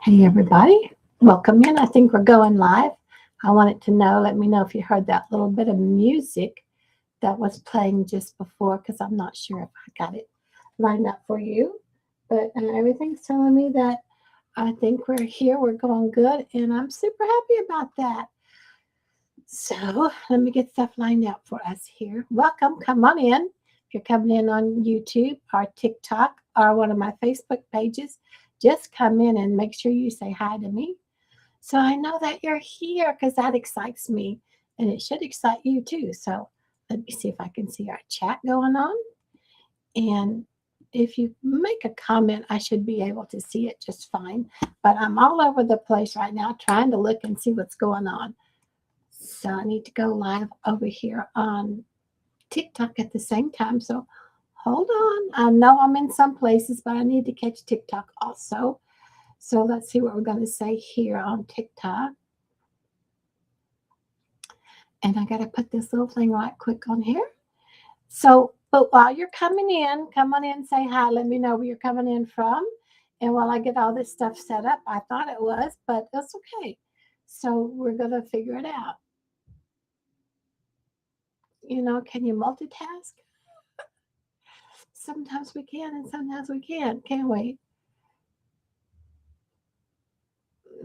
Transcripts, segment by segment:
Hey everybody, welcome in. I think we're going live. I wanted to know, let me know if you heard that little bit of music that was playing just before, because I'm not sure if I got it lined up for you. But everything's telling me that I think we're here, we're going good, and I'm super happy about that. So let me get stuff lined up for us here. Welcome, come on in. If you're coming in on YouTube or TikTok or one of my Facebook pages, just come in and make sure you say hi to me. So I know that you're here because that excites me and it should excite you too. So let me see if I can see our chat going on. And if you make a comment, I should be able to see it just fine. But I'm all over the place right now trying to look and see what's going on. So I need to go live over here on TikTok at the same time. So hold on. I know I'm in some places, but I need to catch TikTok also. So let's see what we're going to say here on TikTok. And I got to put this little thing right quick on here. So, but while you're coming in, come on in, say hi. Let me know where you're coming in from. And while I get all this stuff set up, I thought it was, but that's okay. So we're going to figure it out. You know, can you multitask? Sometimes we can and sometimes we can't we?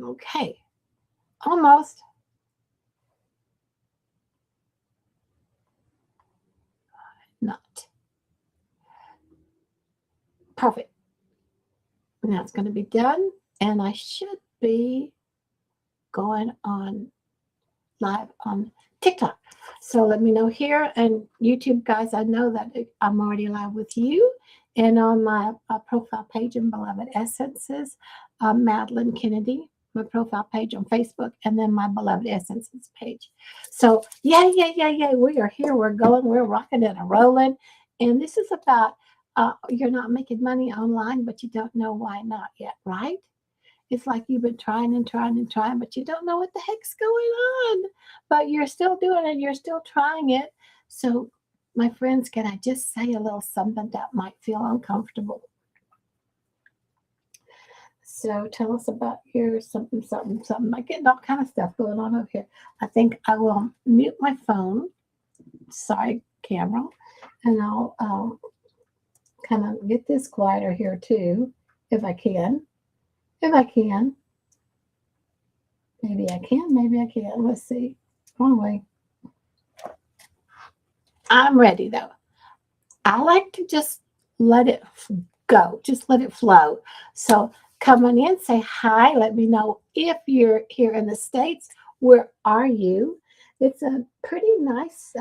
Okay, almost. Not. Perfect. Now it's going to be done, and I should be going on live on TikTok. So let me know here. And YouTube, guys, I know that I'm already live with you. And on my profile page in Beloved Essences, Madeline Kennedy, my profile page on Facebook, and then my Beloved Essences page. So, yeah. We are here. We're going. We're rocking and rolling. And this is about you're not making money online, but you don't know why not yet, right? It's like you've been trying and trying and trying, but you don't know what the heck's going on. But you're still doing it. You're still trying it. So, my friends, can I just say a little something that might feel uncomfortable? So, tell us about your something. I'm getting all kind of stuff going on over here. I think I will mute my phone. Sorry, camera. And I'll kind of get this quieter here too, if I can. If I can. Maybe I can, maybe I can't. Let's see. Wrong way. I'm ready though. I like to just let it go, just let it flow. So come on in, say hi. Let me know if you're here in the States. Where are you? It's a pretty nice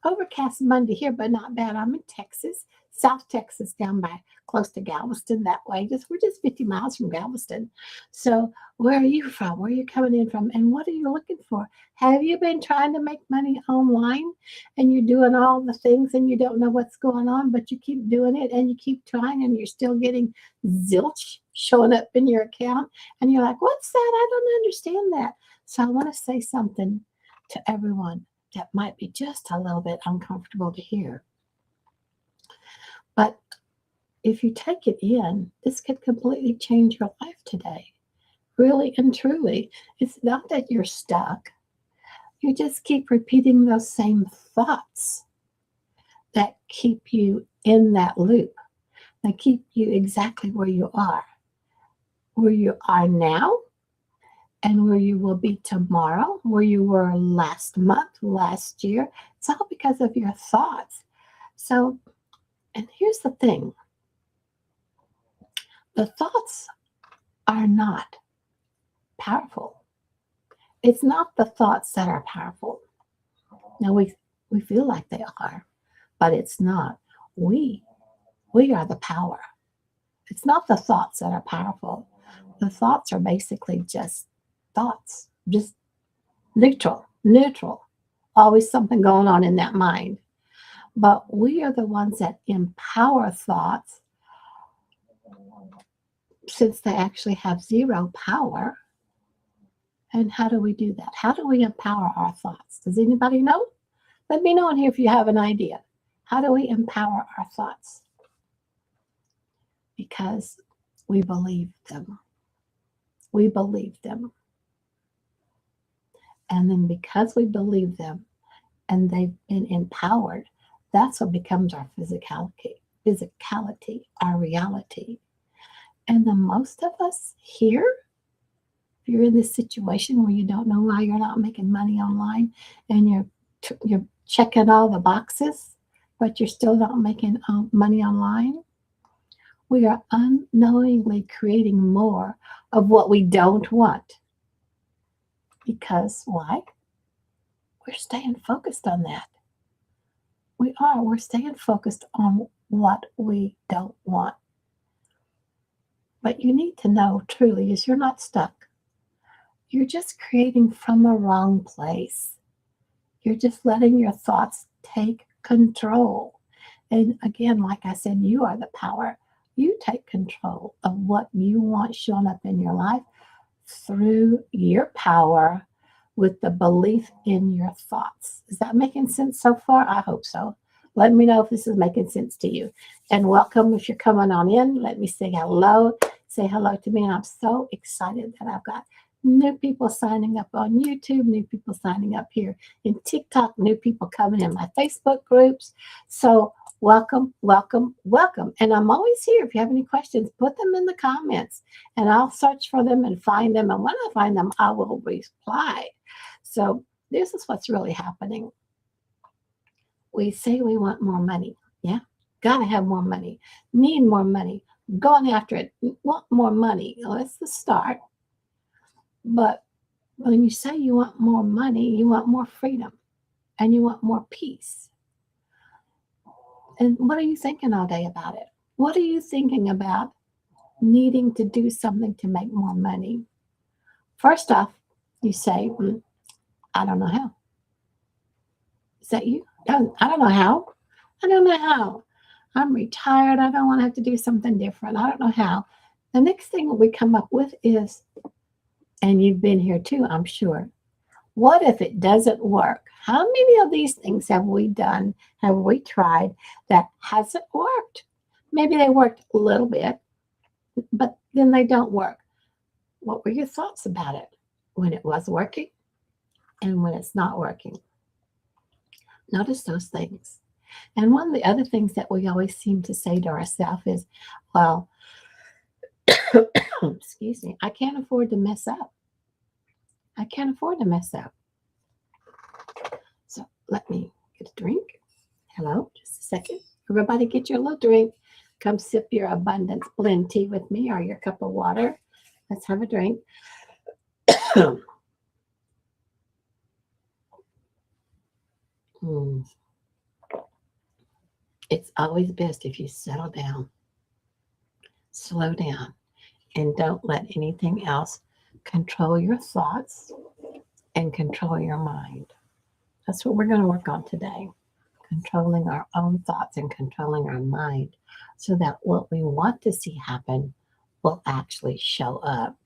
overcast Monday here, but not bad. I'm in Texas, South Texas, down by close to Galveston that way. We're just 50 miles from Galveston. So where are you from? Where are you coming in from? And what are you looking for? Have you been trying to make money online and you're doing all the things and you don't know what's going on, but you keep doing it and you keep trying and you're still getting zilch showing up in your account and you're like, what's that? I don't understand that. So I want to say something to everyone that might be just a little bit uncomfortable to hear. But if you take it in, this could completely change your life today. Really and truly. It's not that you're stuck. You just keep repeating those same thoughts that keep you in that loop, that keep you exactly where you are now, and where you will be tomorrow, where you were last month, last year. It's all because of your thoughts. So, and here's the thing, the thoughts are not powerful. It's not the thoughts that are powerful. Now, we feel like they are, but it's not. We are the power. It's not the thoughts that are powerful. The thoughts are basically just thoughts, just neutral. Always something going on in that mind. But we are the ones that empower thoughts since they actually have zero power. And how do we do that? How do we empower our thoughts? Does anybody know? Let me know in here if you have an idea. How do we empower our thoughts? Because we believe them. We believe them. And then because we believe them and they've been empowered, that's what becomes our physicality, our reality. And the most of us here, if you're in this situation where you don't know why you're not making money online and you're checking all the boxes, but you're still not making money online, we are unknowingly creating more of what we don't want. Because why? We're staying focused on that. We are. We're staying focused on what we don't want. But you need to know truly is you're not stuck. You're just creating from a wrong place. You're just letting your thoughts take control. And again, like I said, you are the power. You take control of what you want shown up in your life through your power with the belief in your thoughts. Is that making sense so far? I hope so. Let me know if this is making sense to you. And welcome if you're coming on in. Let me say hello. Say hello to me. And I'm so excited that I've got new people signing up on YouTube, new people signing up here in TikTok, new people coming in my Facebook groups. So welcome, welcome, welcome. And I'm always here. If you have any questions, put them in the comments and I'll search for them and find them. And when I find them, I will reply. So this is what's really happening. We say we want more money. Yeah. Got to have more money. Need more money. Going after it. Want more money. Well, that's the start. But when you say you want more money, you want more freedom and you want more peace. And what are you thinking all day about it? What are you thinking about needing to do something to make more money? First off, you say, I don't know how. Is that you? I don't know how. I don't know how. I'm retired. I don't want to have to do something different. I don't know how. The next thing we come up with is, and you've been here too, I'm sure. What if it doesn't work? How many of these things have we done, have we tried that hasn't worked? Maybe they worked a little bit, but then they don't work. What were your thoughts about it when it was working and when it's not working? Notice those things. And one of the other things that we always seem to say to ourselves is, well, excuse me, I can't afford to mess up. I can't afford to mess up. So let me get a drink. Hello, just a second. Everybody get your little drink. Come sip your abundance blend tea with me or your cup of water. Let's have a drink. It's always best if you settle down, slow down, and don't let anything else control your thoughts and control your mind. That's what we're going to work on today. Controlling our own thoughts and controlling our mind so that what we want to see happen will actually show up.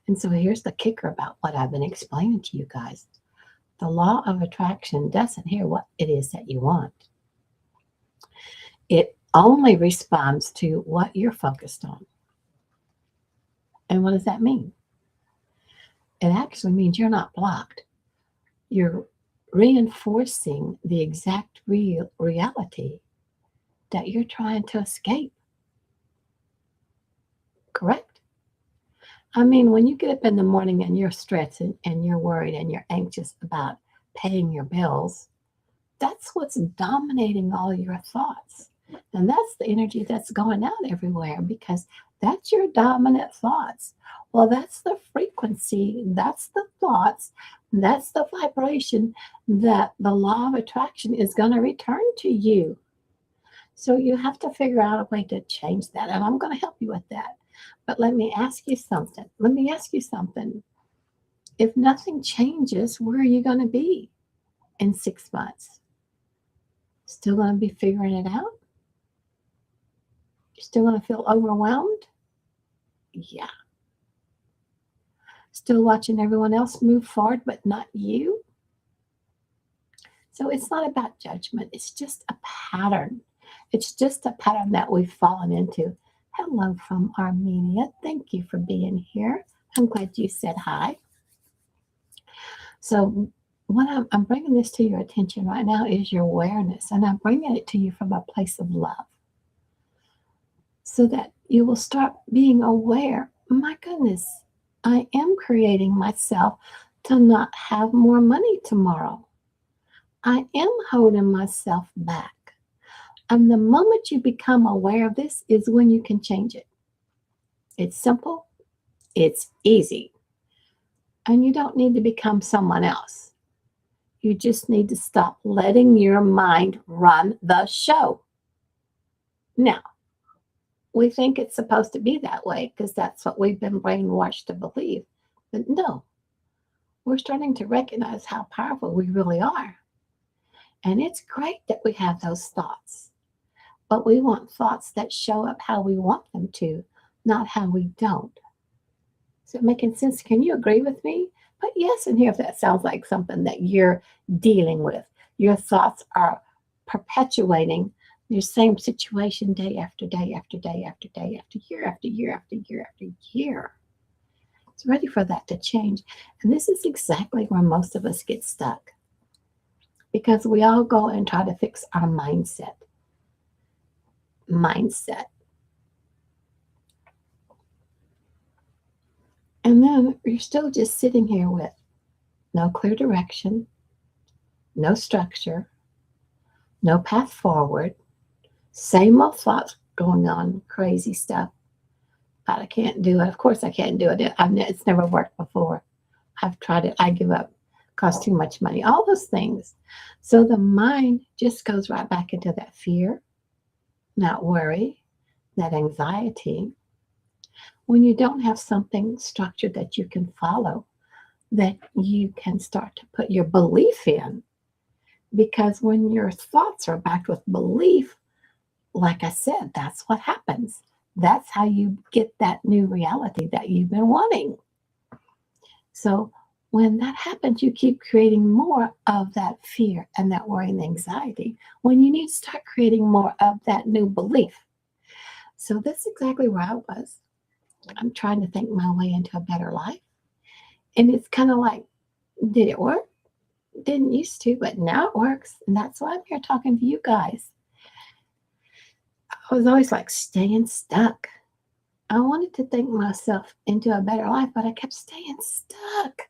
And so here's the kicker about what I've been explaining to you guys. The law of attraction doesn't hear what it is that you want. It only responds to what you're focused on. And what does that mean? It actually means you're not blocked. You're reinforcing the exact reality that you're trying to escape. Correct? I mean, when you get up in the morning and you're stressed and you're worried and you're anxious about paying your bills, that's what's dominating all your thoughts. And that's the energy that's going out everywhere because that's your dominant thoughts. Well, that's the frequency, that's the thoughts, that's the vibration that the law of attraction is going to return to you. So you have to figure out a way to change that. And I'm going to help you with that. But let me ask you something. If nothing changes, where are you going to be in 6 months? Still going to be figuring it out? You're still going to feel overwhelmed? Yeah. Still watching everyone else move forward, but not you? So it's not about judgment. It's just a pattern. It's just a pattern that we've fallen into. Hello from Armenia. Thank you for being here. I'm glad you said hi. So, what I'm bringing this to your attention right now is your awareness, and I'm bringing it to you from a place of love so that you will start being aware. My goodness, I am creating myself to not have more money tomorrow. I am holding myself back. And the moment you become aware of this is when you can change it. It's simple, it's easy, and you don't need to become someone else. You just need to stop letting your mind run the show. Now, we think it's supposed to be that way because that's what we've been brainwashed to believe. But no, we're starting to recognize how powerful we really are. And it's great that we have those thoughts, but we want thoughts that show up how we want them to, not how we don't. Is it making sense? Can you agree with me? But yes, and here if that sounds like something that you're dealing with. Your thoughts are perpetuating your same situation day after day after day after day after year after year after year after year. It's ready for that to change. And this is exactly where most of us get stuck because we all go and try to fix our mindset. Mindset. And then you're still just sitting here with no clear direction, no structure, no path forward, same old thoughts going on, crazy stuff. But I can't do it. Of course, I can't do it. It's never worked before. I've tried it. I give up. Costs too much money. All those things. So the mind just goes right back into that fear, that worry, that anxiety. When you don't have something structured that you can follow, that you can start to put your belief in. Because when your thoughts are backed with belief, like I said, that's what happens. That's how you get that new reality that you've been wanting. So when that happens, you keep creating more of that fear and that worry and anxiety when you need to start creating more of that new belief. So that's exactly where I was. I'm trying to think my way into a better life. And it's kind of like, did it work? Didn't used to, but now it works. And that's why I'm here talking to you guys. I was always like staying stuck. I wanted to think myself into a better life, but I kept staying stuck.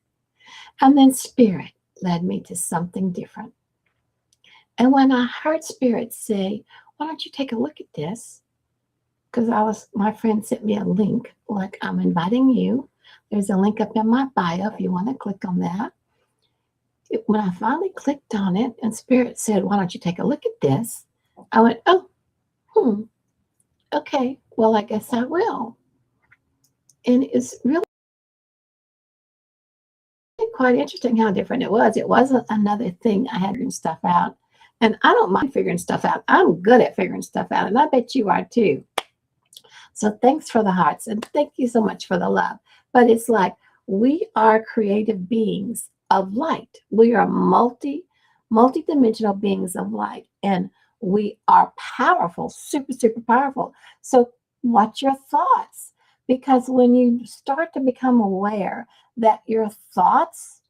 And then Spirit led me to something different. And when I heard Spirit say, why don't you take a look at this? Because my friend sent me a link, like I'm inviting you. There's a link up in my bio if you want to click on that. When I finally clicked on it and Spirit said, why don't you take a look at this? I went, oh, okay, well, I guess I will. And it's really quite interesting how different it was. It wasn't another thing I had to figure stuff out. And I don't mind figuring stuff out. I'm good at figuring stuff out, and I bet you are too. So thanks for the hearts, and thank you so much for the love. But it's like we are creative beings of light. We are multi-dimensional beings of light, and we are powerful, super, super powerful. So watch your thoughts, because when you start to become aware that your thoughts,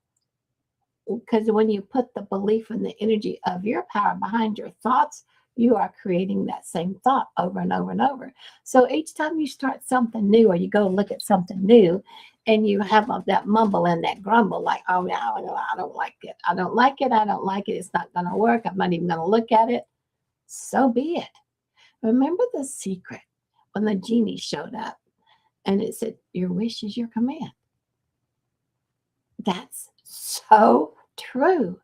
because when you put the belief and the energy of your power behind your thoughts, you are creating that same thought over and over and over. So each time you start something new or you go look at something new and you have that mumble and that grumble, like, oh, no, I don't like it. I don't like it. I don't like it. It's not going to work. I'm not even going to look at it. So be it. Remember the secret when the genie showed up and it said, your wish is your command. That's so true,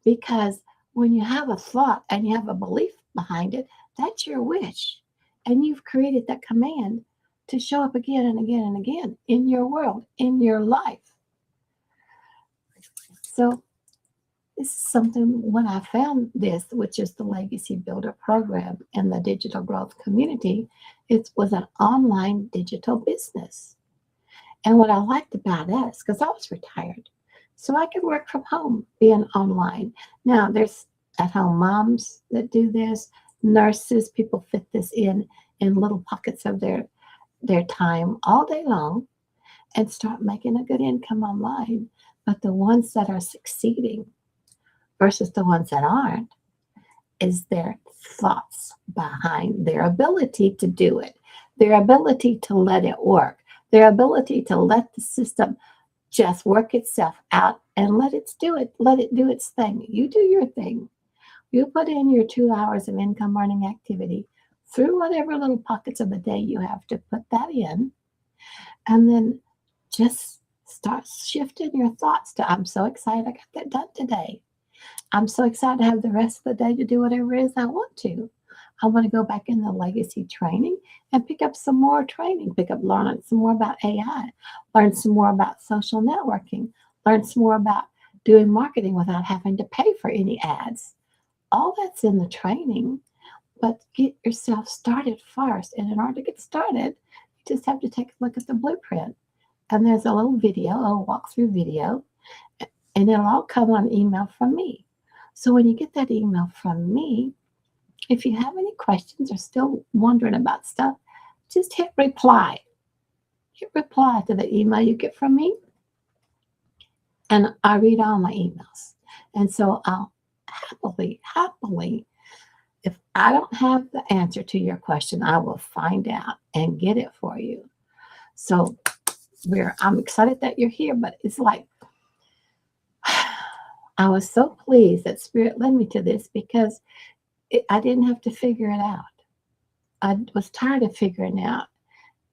because when you have a thought and you have a belief behind it, that's your wish. And you've created that command to show up again and again and again in your world, in your life. So this is something, when I found this, which is the Legacy Builder program and the digital growth community, it was an online digital business. And what I liked about that is because I was retired, so I could work from home, being online. Now, there's at-home moms that do this, nurses, people fit this in little pockets of their time all day long. and start making a good income online. But the ones that are succeeding versus the ones that aren't is their thoughts behind their ability to do it, their ability to let it work, their ability to let the system just work itself out and let it do it, let it do its thing. You do your thing. You put in your 2 hours of income earning activity through whatever little pockets of the day you have to put that in, and then just start shifting your thoughts to, I'm so excited I got that done today. I'm so excited to have the rest of the day to do whatever it is I want to. I want to go back in the legacy training and pick up some more training, learn some more about AI, learn some more about social networking, learn some more about doing marketing without having to pay for any ads. All that's in the training, but get yourself started first. And in order to get started, you just have to take a look at the blueprint. And there's a little video, a walkthrough video, and it'll all come on email from me. So when you get that email from me, if you have any questions or still wondering about stuff, just hit reply. Hit reply to the email you get from me. And I read all my emails. And so I'll happily, if I don't have the answer to your question, I will find out and get it for you. So I'm excited that you're here, but it's like, I was so pleased that Spirit led me to this because I didn't have to figure it out. I was tired of figuring it out.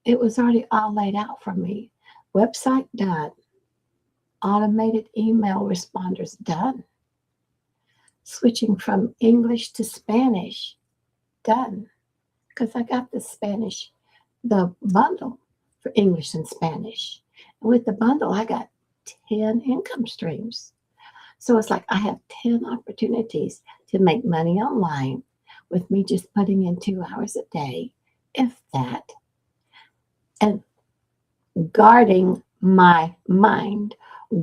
It was already all laid out for me. Website done. Automated email responders done. Switching from English to Spanish done. Because I got the bundle for English and Spanish. And with the bundle, I got 10 income streams. So it's like I have 10 opportunities to make money online with me just putting in 2 hours a day, if that, and guarding my mind,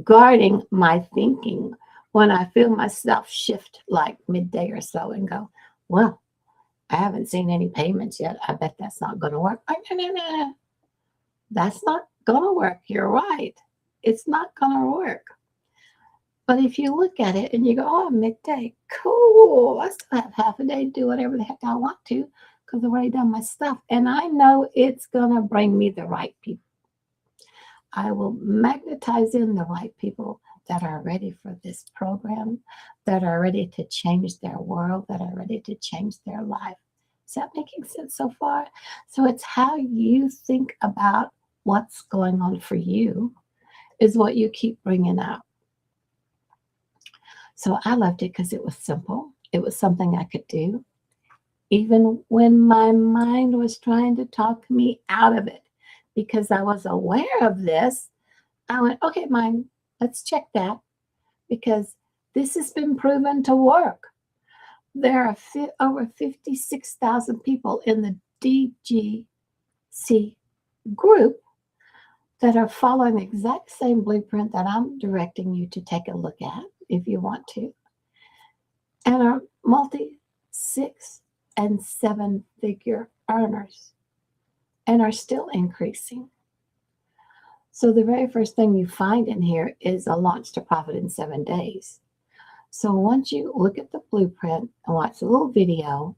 guarding my thinking when I feel myself shift like midday or so and go, well, I haven't seen any payments yet. I bet that's not going to work. No. That's not going to work. You're right. It's not going to work. But if you look at it and you go, oh, midday, cool. I still have half a day to do whatever the heck I want to because I've already done my stuff. And I know it's going to bring me the right people. I will magnetize in the right people that are ready for this program, that are ready to change their world, that are ready to change their life. Is that making sense so far? So it's how you think about what's going on for you is what you keep bringing out. So I loved it because it was simple. It was something I could do, even when my mind was trying to talk me out of it. Because I was aware of this, I went, okay, mind, let's check that. Because this has been proven to work. There are over 56,000 people in the DGC group that are following the exact same blueprint that I'm directing you to take a look at if you want to, and are multi-6 and 7-figure earners and are still increasing. So the very first thing you find in here is a launch to profit in 7 days. So once you look at the blueprint and watch a little video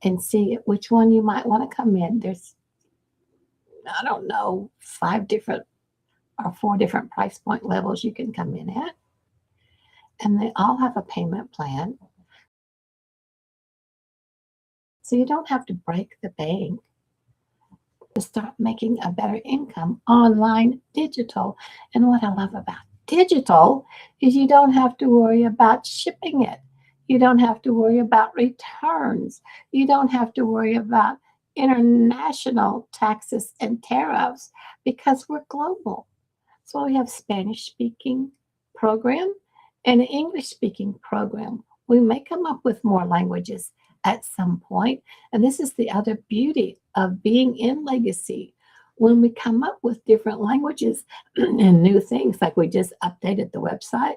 and see which one you might want to come in, there's, I don't know, 5 different or 4 different price point levels you can come in at. And they all have a payment plan. So you don't have to break the bank to start making a better income online, digital. And what I love about digital is you don't have to worry about shipping it. You don't have to worry about returns. You don't have to worry about international taxes and tariffs because we're global. So we have Spanish speaking program and an English speaking program. We may come up with more languages at some point. And this is the other beauty of being in legacy. When we come up with different languages and new things, like we just updated the website,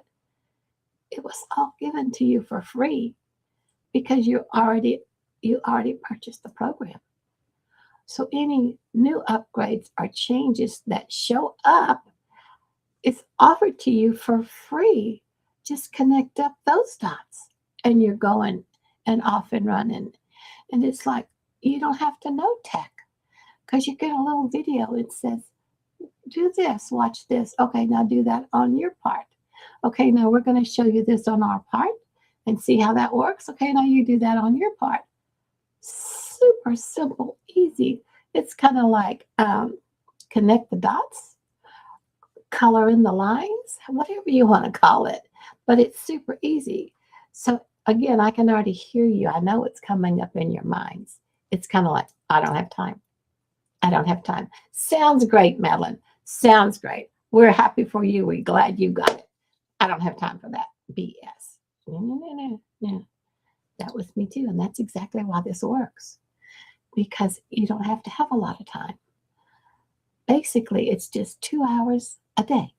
it was all given to you for free because you already purchased the program. So any new upgrades or changes that show up, it's offered to you for free. Just connect up those dots and you're going and off and running. And it's like you don't have to know tech because you get a little video. It says, do this, watch this. Okay, now do that on your part. Okay, now we're going to show you this on our part and see how that works. Okay, now you do that on your part. Super simple, easy. It's kind of like connect the dots, color in the lines, whatever you want to call it. But it's super easy. So again, I can already hear you. I know it's coming up in your minds. It's kind of like, I don't have time. I don't have time. Sounds great, Madeline. Sounds great. We're happy for you. We're glad you got it. I don't have time for that BS. No, no, no, no, no. That was me too. And that's exactly why this works. Because you don't have to have a lot of time. Basically, it's just 2 hours a day.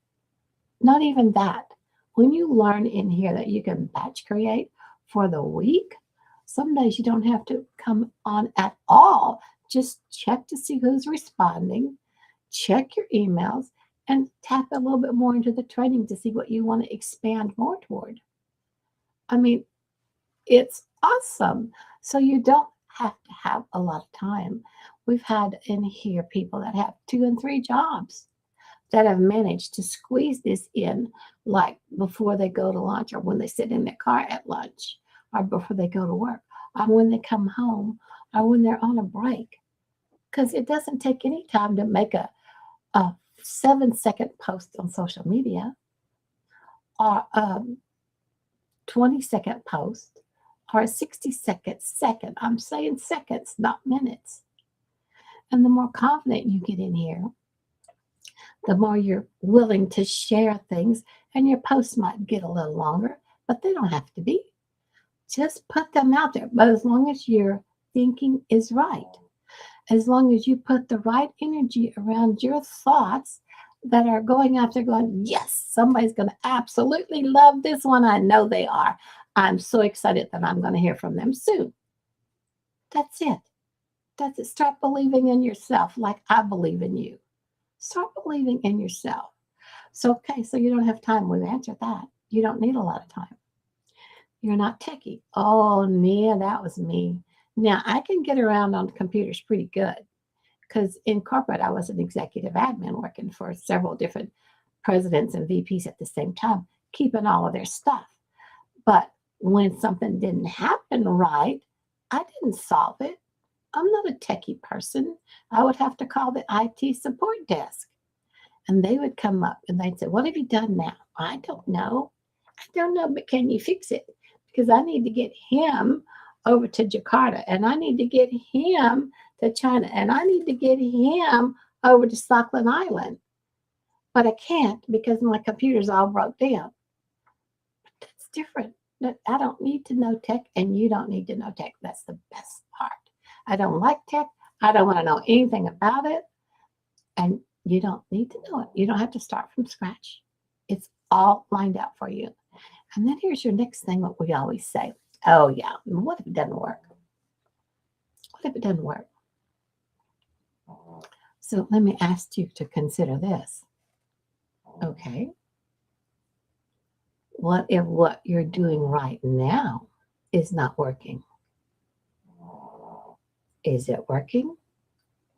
Not even that. When you learn in here that you can batch create for the week, some days you don't have to come on at all. Just check to see who's responding, check your emails, and tap a little bit more into the training to see what you want to expand more toward. I mean, it's awesome. So you don't have to have a lot of time. We've had in here people that have 2 and 3 jobs that have managed to squeeze this in, like before they go to lunch or when they sit in their car at lunch or before they go to work or when they come home or when they're on a break. Because it doesn't take any time to make a 7-second post on social media or a 20-second post or a 60-second. I'm saying seconds, not minutes. And the more confident you get in here, the more you're willing to share things, and your posts might get a little longer, but they don't have to be. Just put them out there. But as long as your thinking is right, as long as you put the right energy around your thoughts that are going out there going, yes, somebody's going to absolutely love this one. I know they are. I'm so excited that I'm going to hear from them soon. That's it. That's it. Start believing in yourself like I believe in you. Start believing in yourself. So, okay, so you don't have time. We've answered that. You don't need a lot of time. You're not techie. Oh, Nia, that was me. Now, I can get around on computers pretty good because in corporate, I was an executive admin working for several different presidents and VPs at the same time, keeping all of their stuff. But when something didn't happen right, I didn't solve it. I'm not a techie person. I would have to call the IT support desk. And they would come up and they'd say, what have you done now? I don't know. I don't know, but can you fix it? Because I need to get him over to Jakarta and I need to get him to China and I need to get him over to Stockland Island. But I can't because my computer's all broke down. But that's different. I don't need to know tech and you don't need to know tech. That's the best part. I don't like tech. I don't want to know anything about it. And you don't need to know it. You don't have to start from scratch. It's all lined out for you. And then here's your next thing, what we always say. Oh, yeah. What if it doesn't work? What if it doesn't work? So let me ask you to consider this. Okay. What if what you're doing right now is not working? Is it working?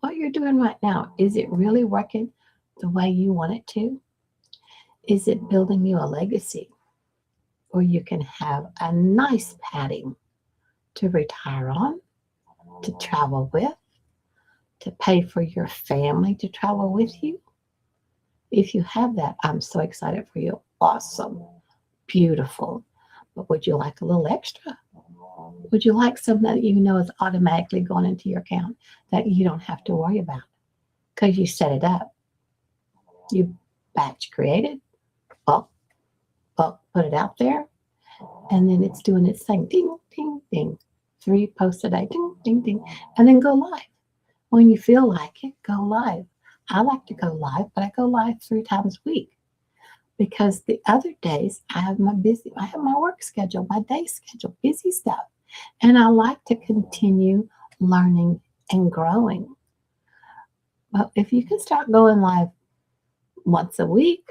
What you're doing right now, is it really working the way you want it to? Is it building you a legacy where you can have a nice padding to retire on, to travel with, to pay for your family to travel with you? If you have that, I'm so excited for you. Awesome. Beautiful. But would you like a little extra? Would you like something that you know is automatically going into your account that you don't have to worry about because you set it up? You batch created, well, put it out there, and then it's doing its thing. Ding, ding, ding. 3 posts a day. Ding, ding, ding. And then go live. When you feel like it, go live. I like to go live, but I go live 3 times a week because the other days I have my work schedule, my day schedule, busy stuff. And I like to continue learning and growing. Well, if you can start going live once a week,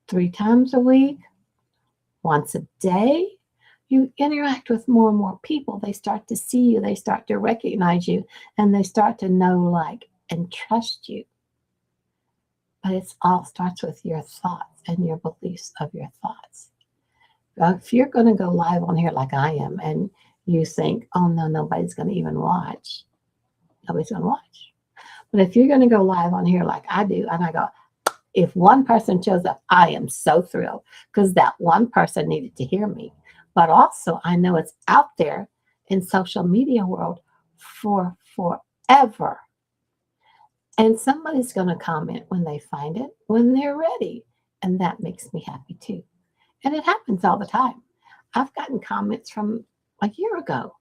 3 times a week, once a day, you interact with more and more people. They start to see you, they start to recognize you, and they start to know, like, and trust you. But it all starts with your thoughts and your beliefs of your thoughts. If you're going to go live on here like I am, and you think, oh no, nobody's going to even watch, nobody's going to watch. But if you're going to go live on here like I do, and I go, if one person shows up, I am so thrilled because that one person needed to hear me. But also, I know it's out there in social media world for forever. And somebody's going to comment when they find it, when they're ready. And that makes me happy too. And it happens all the time. I've gotten comments from a year ago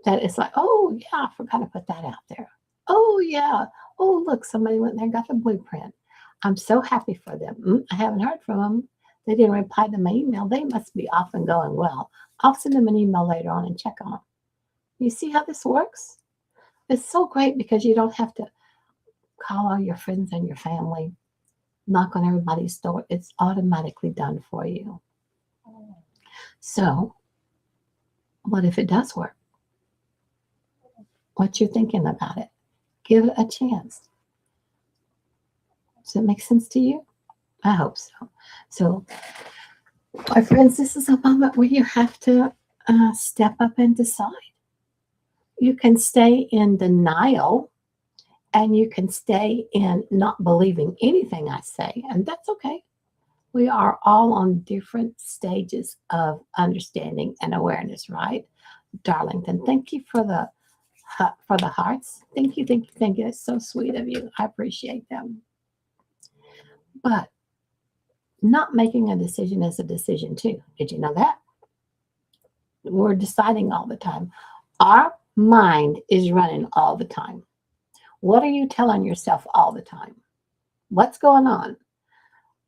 that it's like, oh, yeah, I forgot to put that out there. Oh, yeah. Oh, look, somebody went there and got the blueprint. I'm so happy for them. I haven't heard from them. They didn't reply to my email. They must be off and going well. I'll send them an email later on and check on them. You see how this works? It's so great because you don't have to call all your friends and your family, knock on everybody's door. It's automatically done for you. So, what if it does work? What you're thinking about it? Give it a chance. Does it make sense to you? I hope so. So, my friends, this is a moment where you have to step up and decide. You can stay in denial and you can stay in not believing anything I say, and that's okay. We are all on different stages of understanding and awareness, right? Darlington, thank you for the hearts. Thank you, thank you, thank you. It's so sweet of you. I appreciate them. But not making a decision is a decision too. Did you know that? We're deciding all the time. Our mind is running all the time. What are you telling yourself all the time? What's going on?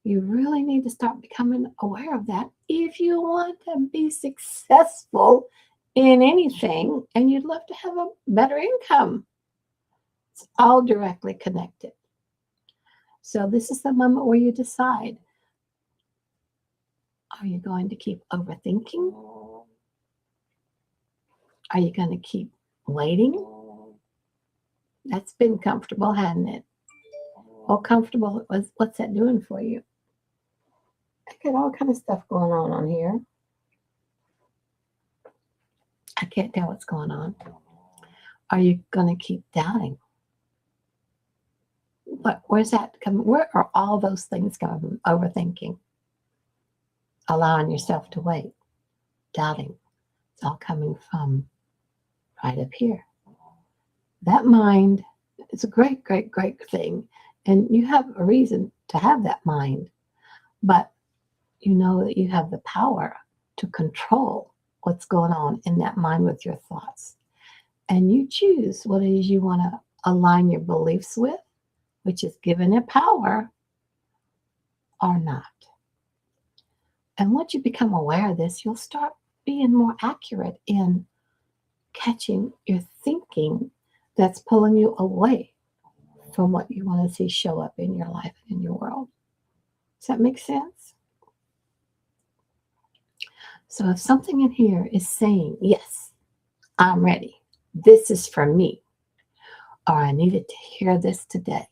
You really need to start becoming aware of that if you want to be successful in anything and you'd love to have a better income. It's all directly connected. So this is the moment where you decide, are you going to keep overthinking? Are you going to keep waiting? That's been comfortable, hasn't it? Well, comfortable, what's that doing for you? I got all kind of stuff going on here. I can't tell what's going on. Are you going to keep doubting? Where's that coming? Where are all those things coming from? Overthinking, allowing yourself to wait, doubting. It's all coming from right up here. That mind is a great, great, great thing. And you have a reason to have that mind. But you know that you have the power to control what's going on in that mind with your thoughts. And you choose what it is you want to align your beliefs with, which is giving it power or not. And once you become aware of this, you'll start being more accurate in catching your thinking that's pulling you away from what you want to see show up in your life and in your world. Does that make sense? So if something in here is saying, yes, I'm ready, this is for me, or I needed to hear this today,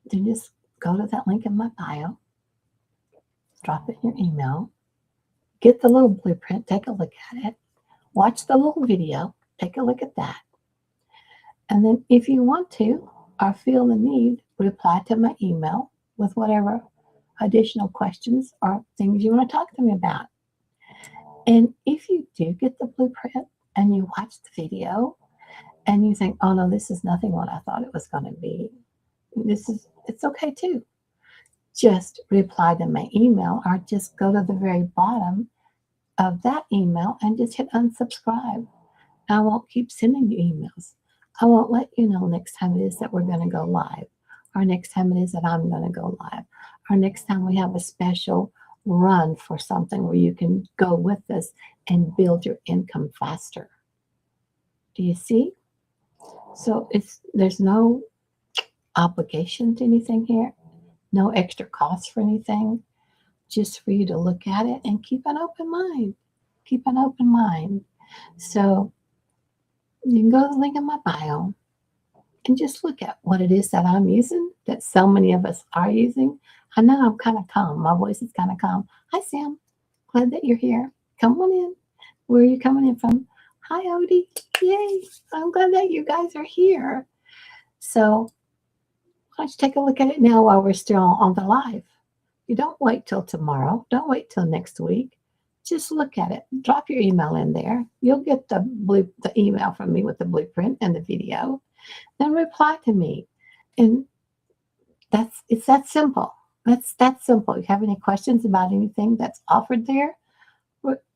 then just go to that link in my bio, drop it in your email, get the little blueprint, take a look at it, watch the little video, take a look at that. And then if you want to or feel the need, reply to my email with whatever additional questions or things you want to talk to me about. And if you do get the blueprint and you watch the video and you think, oh no, this is nothing what I thought it was going to be, it's okay too. Just reply to my email or just go to the very bottom of that email and just hit unsubscribe. I won't keep sending you emails. I won't let you know next time it is that we're going to go live, or next time it is that I'm going to go live, or next time we have a special run for something where you can go with us and build your income faster. Do you see? So there's no obligation to anything here, no extra cost for anything, just for you to look at it and keep an open mind. Keep an open mind. So you can go to the link in my bio and just look at what it is that I'm using, that so many of us are using. I know I'm kind of calm. My voice is kind of calm. Hi, Sam. Glad that you're here. Come on in. Where are you coming in from? Hi, Odie. Yay. I'm glad that you guys are here. So why don't you take a look at it now while we're still on the live? You don't wait till tomorrow. Don't wait till next week. Just look at it. Drop your email in there. You'll get the email from me with the blueprint and the video. Then reply to me. And it's that simple. That's that simple. If you have any questions about anything that's offered there,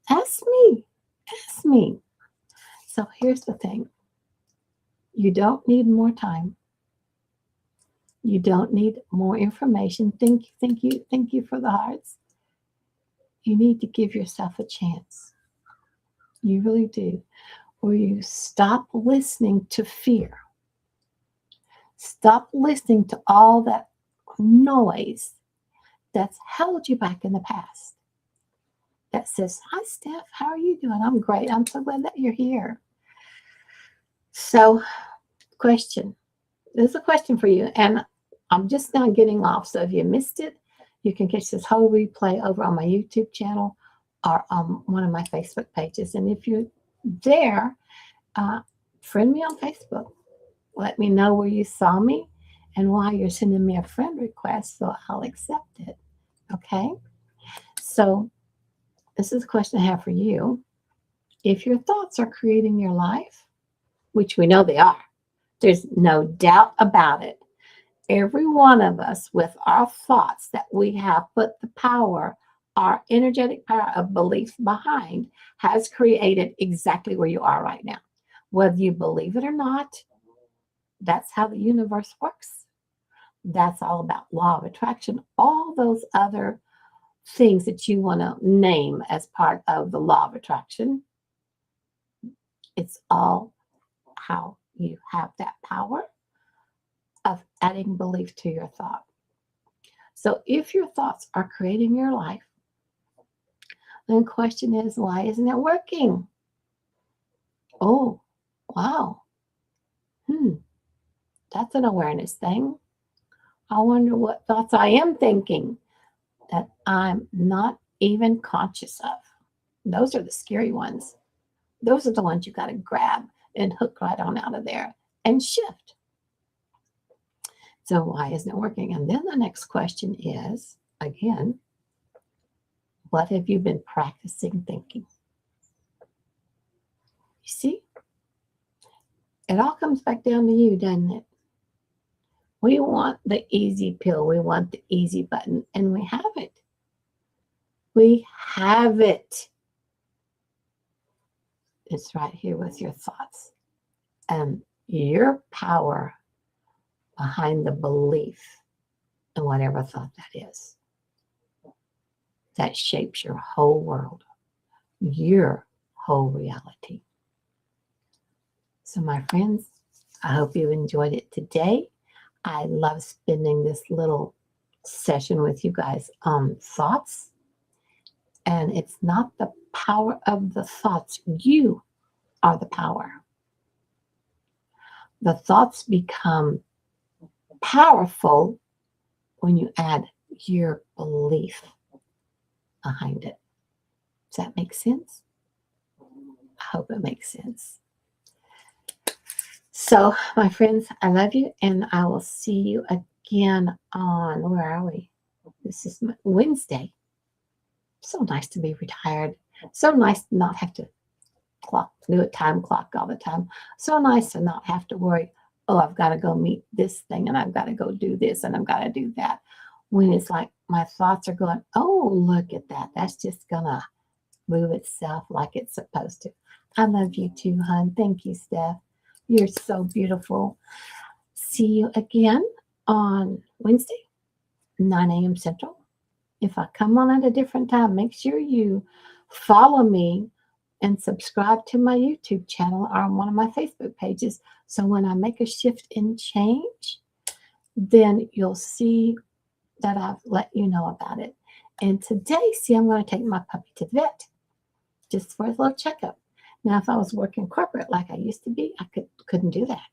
ask me. Ask me. So here's the thing. You don't need more time. You don't need more information. Thank you for the hearts. You need to give yourself a chance. You really do. Where you stop listening to fear. Stop listening to all that noise that's held you back in the past. That says, hi, Steph, how are you doing? I'm great. I'm so glad that you're here. So, question. This is a question for you. And I'm just now getting off. So if you missed it, you can catch this whole replay over on my YouTube channel or on one of my Facebook pages. And if you're there, friend me on Facebook. Let me know where you saw me and why you're sending me a friend request, so I'll accept it. Okay? So this is a question I have for you. If your thoughts are creating your life, which we know they are, there's no doubt about it. Every one of us with our thoughts that we have put the power, our energetic power of belief behind, has created exactly where you are right now. Whether you believe it or not, that's how the universe works. That's all about law of attraction, all those other things that you want to name as part of the law of attraction. It's all how you have that power of adding belief to your thought. So if your thoughts are creating your life, then the question is, why isn't it working? Oh, wow. That's an awareness thing. I wonder what thoughts I am thinking that I'm not even conscious of. Those are the scary ones. Those are the ones you got to grab and hook right on out of there and shift. So why isn't it working? And then the next question is, again, what have you been practicing thinking? You see, it all comes back down to you, doesn't it? We want the easy pill. We want the easy button, and we have it. We have it. It's right here with your thoughts and your power behind the belief in whatever thought that is. That shapes your whole world, your whole reality. So, my friends, I hope you enjoyed it today. I love spending this little session with you guys on thoughts. And it's not the power of the thoughts. You are the power. The thoughts become powerful when you add your belief behind it. Does that make sense? I hope it makes sense. So, my friends, I love you, and I will see you again on, where are we? This is Wednesday. So nice to be retired. So nice to not have to do a time clock all the time. So nice to not have to worry, oh, I've got to go meet this thing, and I've got to go do this, and I've got to do that. When it's like my thoughts are going, oh, look at that. That's just going to move itself like it's supposed to. I love you too, hon. Thank you, Steph. You're so beautiful. See you again on Wednesday, 9 a.m. Central. If I come on at a different time, make sure you follow me and subscribe to my YouTube channel or on one of my Facebook pages. So when I make a shift and change, then you'll see that I've let you know about it. And today, see, I'm going to take my puppy to the vet just for a little checkup. Now, if I was working corporate like I used to be, I couldn't do that.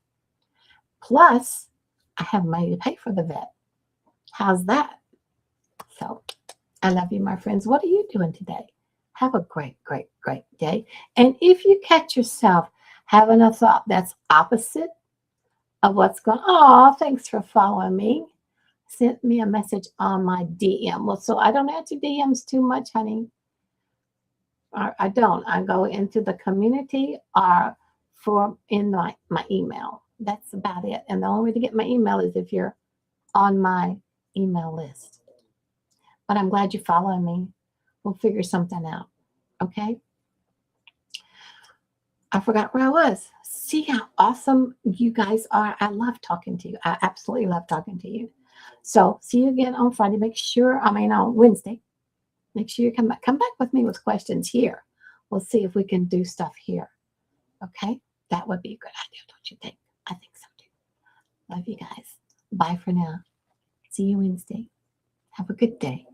Plus, I have money to pay for the vet. How's that? So, I love you, my friends. What are you doing today? Have a great, great, great day. And if you catch yourself having a thought that's opposite of what's going on, oh, thanks for following me. Sent me a message on my DM. Well, so I don't answer DMs too much, honey. I don't. I go into the community or in my email. That's about it. And the only way to get my email is if you're on my email list. But I'm glad you're following me. We'll figure something out. Okay? I forgot where I was. See how awesome you guys are. I love talking to you. I absolutely love talking to you. So see you again on Friday. On Wednesday. Make sure you come back. Come back with me with questions here. We'll see if we can do stuff here. Okay? That would be a good idea, don't you think? I think so too. Love you guys. Bye for now. See you Wednesday. Have a good day.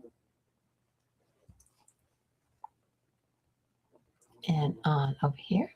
And on over here.